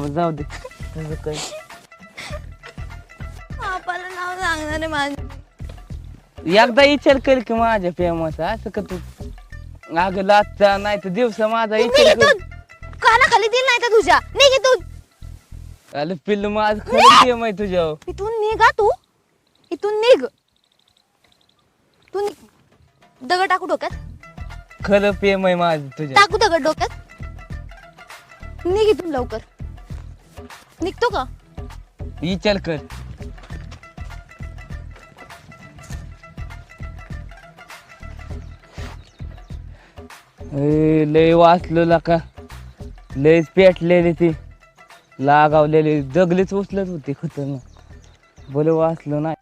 जाऊ दे तुझं काय. बापाला नाव सांगणार आहे माझं. एकदा विचार कर की माझ्या प्रेमाचा असं का तू अगं लाचचा नाही तर दिवसा माझा विचार कर. काना खाली दिल नाही तर तुझ्या निघ इथून. अरे पिल्लू माझं खरं प्रेम आहे तुझ्यावर. इथून निघा तू. इथून निघ तू निघ. दगड टाकू डोक्यात. खरं प्रेम आहे माझं तुझ्या. टाकू दगड डोक्यात. निघ इथून लवकर. निघतो का? विचार कर. लय वाचलो का लयच पेटलेली ती लागावलेली जगलीच उचलत होती खतरनाक. बोल वाचलो नाही.